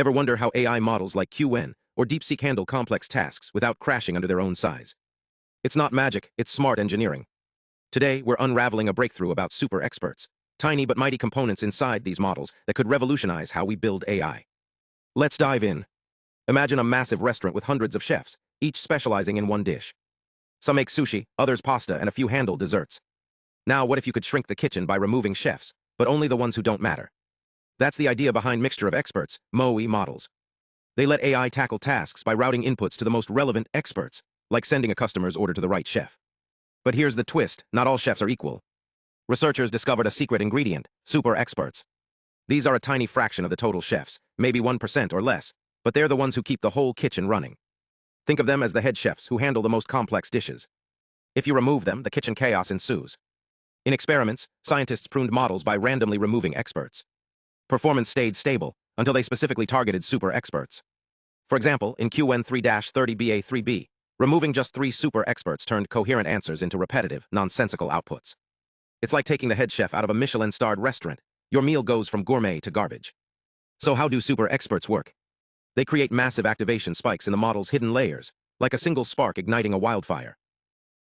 Ever wonder how AI models like Qwen or DeepSeek handle complex tasks without crashing under their own size? It's not magic, it's smart engineering. Today, we're unraveling a breakthrough about super experts, tiny but mighty components inside these models that could revolutionize how we build AI. Let's dive in. Imagine a massive restaurant with hundreds of chefs, each specializing in one dish. Some make sushi, others pasta, and a few handle desserts. Now, what if you could shrink the kitchen by removing chefs, but only the ones who don't matter? That's the idea behind Mixture of Experts, MOE models. They let AI tackle tasks by routing inputs to the most relevant experts, like sending a customer's order to the right chef. But here's the twist, not all chefs are equal. Researchers discovered a secret ingredient, super experts. These are a tiny fraction of the total chefs, maybe 1% or less, but they're the ones who keep the whole kitchen running. Think of them as the head chefs who handle the most complex dishes. If you remove them, the kitchen chaos ensues. In experiments, scientists pruned models by randomly removing experts. Performance stayed stable until they specifically targeted super experts. For example, in Qwen 3-30BA3B, removing just 3 super experts turned coherent answers into repetitive, nonsensical outputs. It's like taking the head chef out of a Michelin-starred restaurant. Your meal goes from gourmet to garbage. So how do super experts work? They create massive activation spikes in the model's hidden layers, like a single spark igniting a wildfire.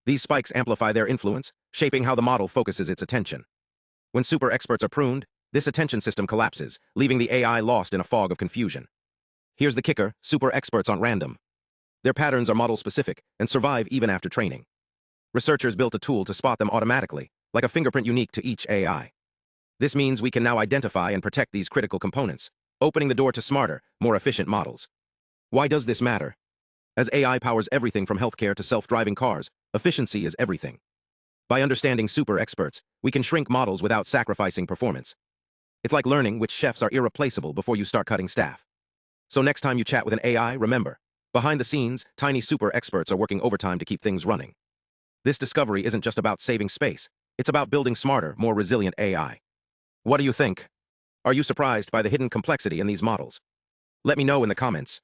These spikes amplify their influence, shaping how the model focuses its attention. When super experts are pruned, this attention system collapses, leaving the AI lost in a fog of confusion. Here's the kicker, super experts aren't random. Their patterns are model-specific and survive even after training. Researchers built a tool to spot them automatically, like a fingerprint unique to each AI. This means we can now identify and protect these critical components, opening the door to smarter, more efficient models. Why does this matter? As AI powers everything from healthcare to self-driving cars, efficiency is everything. By understanding super experts, we can shrink models without sacrificing performance. It's like learning which chefs are irreplaceable before you start cutting staff. So next time you chat with an AI, remember, behind the scenes, tiny super experts are working overtime to keep things running. This discovery isn't just about saving space, it's about building smarter, more resilient AI. What do you think? Are you surprised by the hidden complexity in these models? Let me know in the comments.